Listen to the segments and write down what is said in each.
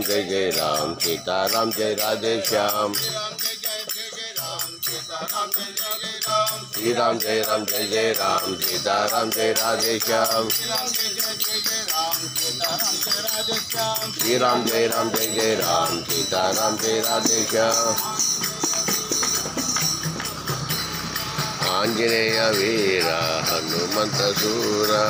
जय जय राम सीताराम जय राधे श्याम श्री राम जय राम सीताराम जय राधे श्याम श्री राम जय राम सीताराम जय राधे श्याम आंजनेय वीर हनुमंत सूरा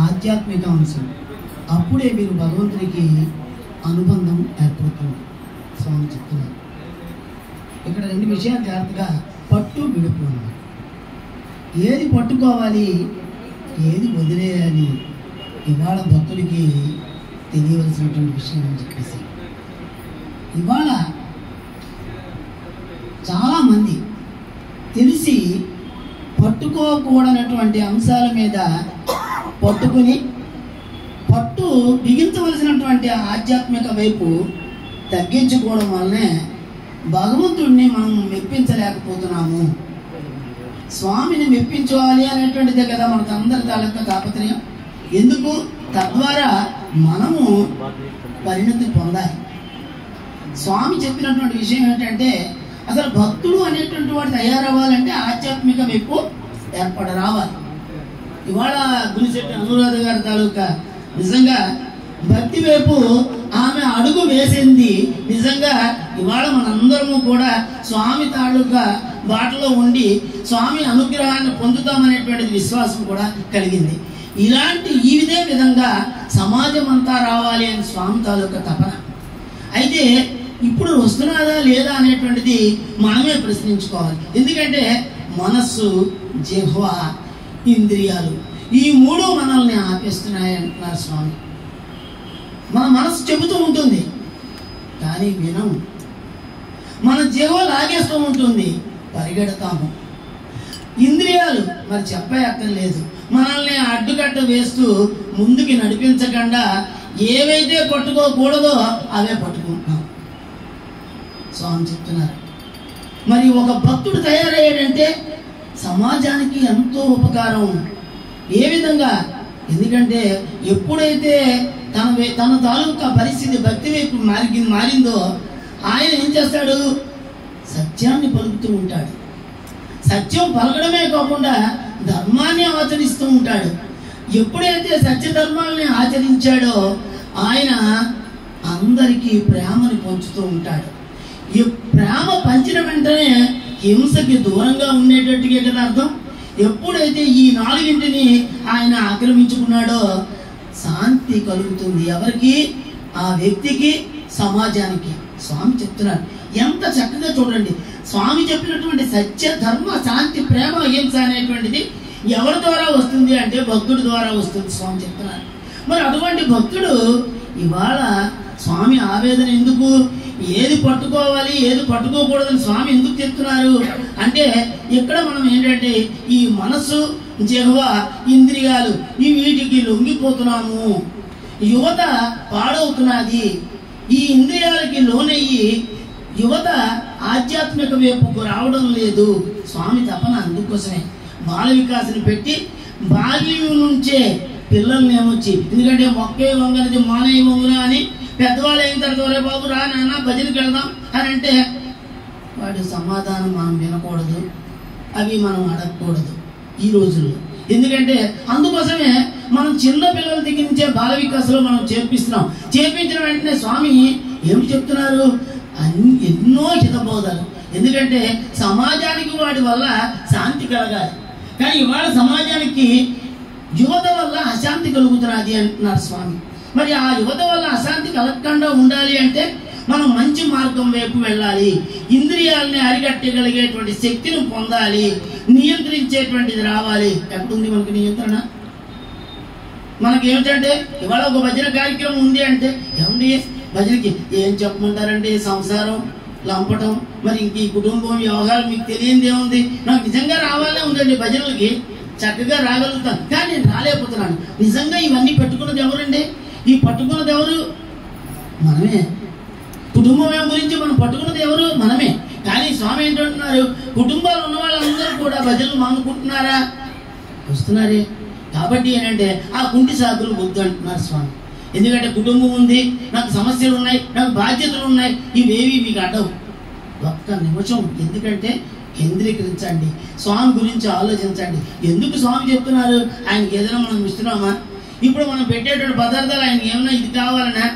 ఆధ్యాత్మిక అంశం. అప్పుడే మీరు భగవంతుడికి అనుబంధం ఏర్పడుతుంది. స్వామి చెప్తున్నారు ఇక్కడ రెండు విషయాలు జాగ్రత్తగా పట్టు విడుపు అన్నారు. ఏది పట్టుకోవాలి, ఏది వదిలేయాలి, ఇవాళ భక్తుడికి తెలియవలసినటువంటి విషయం అని చెప్పేసి ఇవాళ చాలామంది తెలిసి పట్టుకోకూడనటువంటి అంశాల మీద పట్టుకుని పట్టు బిగించవలసినటువంటి ఆధ్యాత్మిక వైపు తగ్గించుకోవడం వల్లనే భగవంతుడిని మనం మెప్పించలేకపోతున్నాము. స్వామిని మెప్పించాలి అనేటువంటిదే కదా మనకు అందరి తాలూకా తాపత్రయం. ఎందుకు? తద్వారా మనము పరిణతి పొందాలి. స్వామి చెప్పినటువంటి విషయం ఏంటంటే అసలు భక్తుడు అనేటువంటి వాడు తయారవ్వాలంటే ఆధ్యాత్మిక వైపు రావాలి. ఇవాళ గురిశెట్టి అనురాధ గారి తాలూకా నిజంగా భక్తి వైపు ఆమె అడుగు వేసింది. నిజంగా ఇవాళ మనందరము కూడా స్వామి తాలూకా బాటలో ఉండి స్వామి అనుగ్రహాన్ని పొందుతామనేటువంటి విశ్వాసం కూడా కలిగింది. ఇదే విధంగా సమాజం అంతా రావాలి అని స్వామి తాలూకా తపన. అయితే ఇప్పుడు వస్తున్నదా లేదా అనేటువంటిది మనమే ప్రశ్నించుకోవాలి. ఎందుకంటే మనస్సు, జిహ్వ, ఇంద్రియాలు ఈ మూడు మనల్ని ఆపేస్తున్నాయి అంటున్నారు స్వామి. మన మనసు చెబుతూ ఉంటుంది కానీ వినం. మన జీవ లాగేస్తూ ఉంటుంది, పరిగెడతాము. ఇంద్రియాలు మరి చెప్పక్కర్లేదు, మనల్ని అడ్డుకట్ట వేస్తూ ముందుకి నడిపించకుండా ఏవైతే పట్టుకోకూడదో అవే పట్టుకుంటున్నాం. స్వామి చెప్తున్నారు. మరి ఒక భక్తుడు తయారయ్యాడంటే సమాజానికి ఎంతో ఉపకారం. ఏ విధంగా? ఎందుకంటే ఎప్పుడైతే తన తాలూకా పరిస్థితి భక్తి వైపు మారిందో ఆయన ఏం చేస్తాడు? సత్యాన్ని పలుకుతూ ఉంటాడు. సత్యం పలకడమే కాకుండా ధర్మాన్ని ఆచరిస్తూ ఉంటాడు. ఎప్పుడైతే సత్య ధర్మాన్ని ఆచరించాడో ఆయన అందరికీ ప్రేమని పంచుతూ ఉంటాడు. ఈ ప్రేమ పంచిన వెంటనే హింసకి దూరంగా ఉండేటట్టుగా కదా అర్థం. ఎప్పుడైతే ఈ నాలుగింటిని ఆయన ఆక్రమించుకున్నాడో శాంతి కలుగుతుంది. ఎవరికి? ఆ వ్యక్తికి, సమాజానికి. స్వామి చెప్తున్నారు. ఎంత చక్కగా చూడండి. స్వామి చెప్పినటువంటి సత్య, ధర్మ, శాంతి, ప్రేమ, అహింస అనేటువంటిది ఎవరి ద్వారా వస్తుంది అంటే భక్తుడి ద్వారా వస్తుంది. స్వామి చెప్తున్నారు. మరి అటువంటి భక్తుడు ఇవాళ స్వామి ఆవేదన ఎందుకు? ఏది పట్టుకోవాలి ఏది పట్టుకోకూడదని స్వామి ఎందుకు చెప్తున్నారు అంటే ఇక్కడ మనం ఏంటంటే ఈ మనసు, జిహ్వ, ఇంద్రియాలు ఈ వీటికి లొంగిపోతున్నాము. యువత పాడవుతున్నది. ఈ ఇంద్రియాలకి లోనయ్యి యువత ఆధ్యాత్మిక వైపుకు రావడం లేదు. స్వామి తపన అందుకోసమే బాల వికాసాన్ని పెట్టి బాల్యం నుంచే పిల్లల్ని ఏమొచ్చి, ఎందుకంటే మొక్కే వంగనది మానే వంగున అని పెద్దవాళ్ళు అయిన తర్వాత ఒరే బాబు రా నాన్న భజనకి వెళ్దాం అని అంటే వాడి సమాధానం మనం వినకూడదు, అవి మనం అడగకూడదు ఈ రోజుల్లో. ఎందుకంటే అందుకోసమే మనం చిన్న పిల్లల దగ్గర నుంచే బాల వికాసంలో మనం చేర్పిస్తున్నాం. చేర్పించిన వెంటనే స్వామి ఏమి చెప్తున్నారు? ఎన్నో హితబోధలు. ఎందుకంటే సమాజానికి వాటి వల్ల శాంతి కలగాలి, కానీ ఇవాళ సమాజానికి యువత వల్ల అశాంతి కలుగుతున్నది అంటున్నారు స్వామి. మరి ఆ యువత వల్ల అశాంతి కలగకుండా ఉండాలి అంటే మనం మంచి మార్గం వైపు వెళ్ళాలి. ఇంద్రియాలని అరికట్టగలిగేటువంటి శక్తిని పొందాలి, నియంత్రించేటువంటిది రావాలి. ఎక్కడుంది మనకి నియంత్రణ? మనకేమిటంటే ఇవాళ ఒక భజన కార్యక్రమం ఉంది అంటే ఏమండి భజనకి ఏం చెప్పమంటారండి? సంసారం, లంపటం, మరి ఇంక ఈ కుటుంబం వ్యవహారం మీకు తెలియంది ఏముంది? నాకు నిజంగా రావాలనే ఉందండి భజనలకి, చక్కగా రాగలుగుతాను, కానీ నేను రాలేకపోతున్నాను. నిజంగా ఇవన్నీ పెట్టుకున్నది ఎవరండి? ఈ పట్టుకున్నది ఎవరు? మనమే. కుటుంబం గురించి మనం పట్టుకున్నది ఎవరు? మనమే. కానీ స్వామి ఏంటంటున్నారు? కుటుంబాలు ఉన్న వాళ్ళందరూ కూడా భజనలు మానుకుంటున్నారా? వస్తున్నారే. కాబట్టి ఏంటంటే ఆ కుంటి సాకులు వద్దు అంటున్నారు స్వామి. ఎందుకంటే కుటుంబం ఉంది, నాకు సమస్యలు ఉన్నాయి, నాకు బాధ్యతలు ఉన్నాయి, ఇవేవి మీకు అడ్డవు. ఒక్క నిమిషం ఎందుకంటే కేంద్రీకరించండి, స్వామి గురించి ఆలోచించండి. ఎందుకు స్వామి చెప్తున్నారు? ఆయనకి ఏదైనా మనం ఇస్తున్నామా? ఇప్పుడు మనం పెట్టేటువంటి పదార్థాలు ఆయనకి ఏమైనా ఇది కావాలన్నా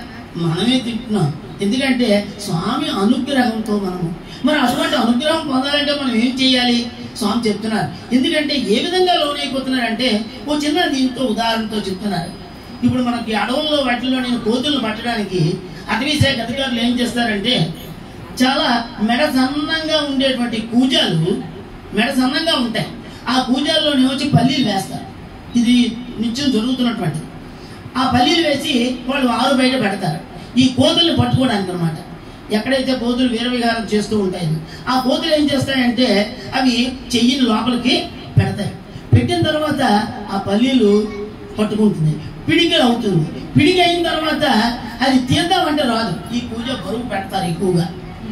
మనమే తింటున్నాం. ఎందుకంటే స్వామి అనుగ్రహంతో మనము. మరి అటువంటి అనుగ్రహం పొందాలంటే మనం ఏం చేయాలి? స్వామి చెప్తున్నారు. ఎందుకంటే ఏ విధంగా లోనైపోతున్నారంటే ఓ చిన్న దీంతో ఉదాహరణతో చెప్తున్నారు. ఇప్పుడు మనకి అడవుల్లో వాటిల్లో నేను కోతులను పట్టడానికి అటవీ శాఖ అధికారులు ఏం చేస్తారంటే చాలా మెడ సన్నంగా ఉండేటువంటి కూజాలు, మెడ సన్నంగా ఉంటాయి, ఆ కూజాల్లో వచ్చి పల్లీలు వేస్తారు. ఇది నిత్యం జరుగుతున్నటువంటి ఆ పల్లీలు వేసి వాళ్ళు ఆరు బయట పెడతారు ఈ కోతుల్ని పట్టుకోవడానికి అనమాట. ఎక్కడైతే కోతులు వీరవిహారం చేస్తూ ఉంటాయి ఆ కోతులు ఏం చేస్తాయంటే అవి చెయ్యిని లోపలికి పెడతాయి. పెట్టిన తర్వాత ఆ పల్లీలు పట్టుకుంటుంది, పిడికి అవుతుంది. పిడికి అయిన తర్వాత అది తీద్దామంటే రాదు. ఈ పూజ బరువు పెడతారు, ఎక్కువగా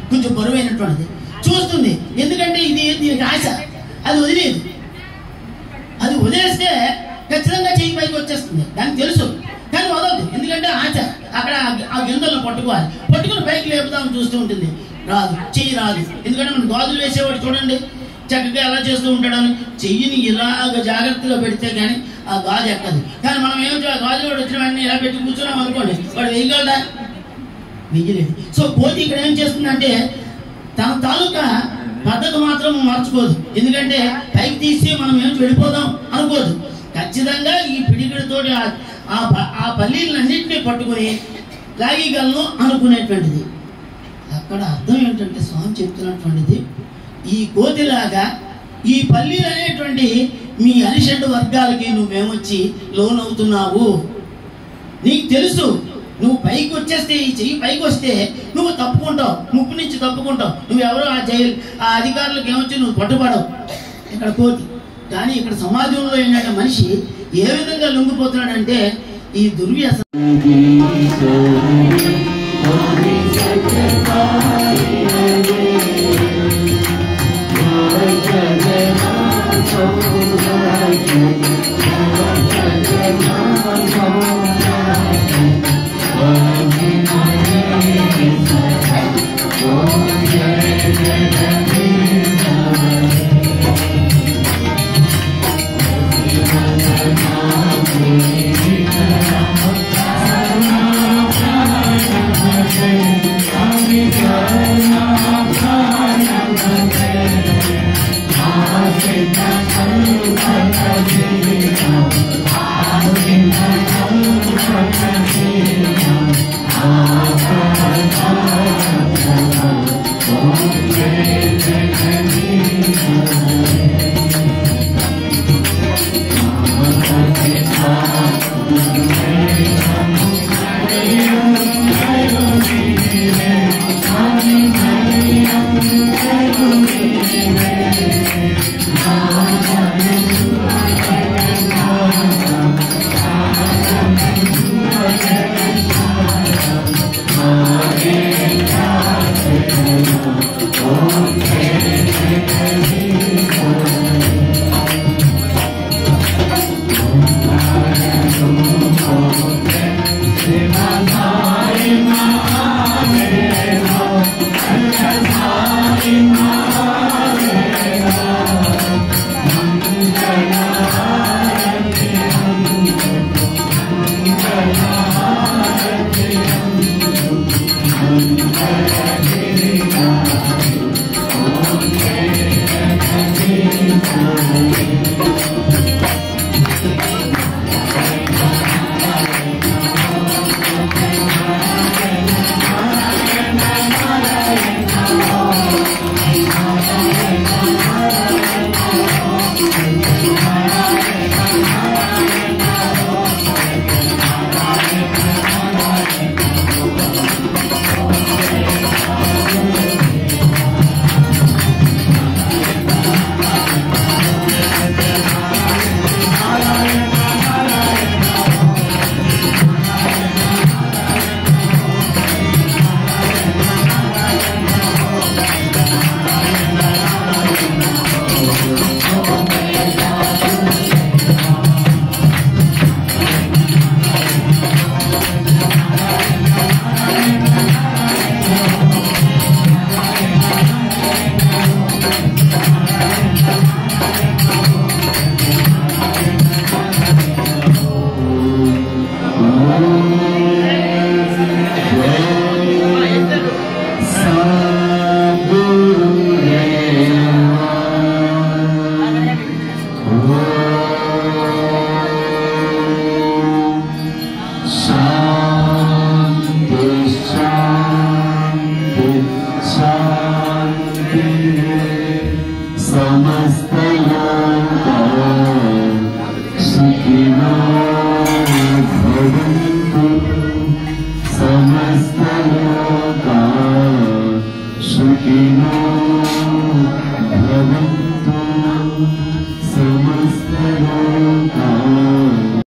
కొంచెం బరువు అయినటువంటిది చూస్తుంది. ఎందుకంటే ఇది దీనికి ఆశ, అది వదిలేదు. అది వదిలేస్తే ఖచ్చితంగా చెయ్యి పైకి వచ్చేస్తుంది, దానికి తెలుసు, కానీ వదలదు. ఎందుకంటే ఆశ అక్కడ ఆ గింజలను పట్టుకోవాలి. పట్టుకుని పైకి లేపుదామని చూస్తూ ఉంటుంది, రాదు, చెయ్యి రాదు. ఎందుకంటే మనం గాజులు వేసేవాడు చూడండి చక్కగా ఎలా చేస్తూ ఉంటాడని, చెయ్యిని ఇలాగ జాగ్రత్తగా పెడితే కానీ ఆ గాజు ఎక్కదు. కానీ మనం ఏం గాజు వాడు వచ్చిన వెంటనే ఇలా పెట్టి కూర్చున్నాం అనుకోండి, వాడు వేయగలడా? వెయ్యలేదు. సో కోతి ఇక్కడ ఏం చేస్తుందంటే తన తాలూకా పద్ధతి మాత్రం మార్చుకోదు. ఎందుకంటే పైకి తీసి మనం ఏం వెళ్ళిపోదాం అనుకోదు. ఖచ్చితంగా ఈ పిడికిడితో ఆ పల్లీలన్నింటినీ పట్టుకుని లాగీగలను అనుకునేటువంటిది. అక్కడ అర్థం ఏంటంటే స్వామి చెప్తున్నటువంటిది ఈ కోతిలాగా ఈ పల్లీలు అనేటువంటి మీ అరిషడ్ వర్గాలకి నువ్వేమొచ్చి లోన్ అవుతున్నావు. నీకు తెలుసు నువ్వు పైకి వచ్చేస్తే, ఈ చెయ్యి పైకి వస్తే నువ్వు తప్పుకుంటావు, ముప్పు నుంచి తప్పుకుంటావు. నువ్వెవరో ఆ అధికారులకు ఏమొచ్చి నువ్వు పట్టుబడవు. ఇక్కడ కోతి. కానీ ఇక్కడ సమాజంలో ఏంటంటే మనిషి ఏ విధంగా లొంగిపోతున్నాడంటే ఈ దుర్వ్యసనం. I'm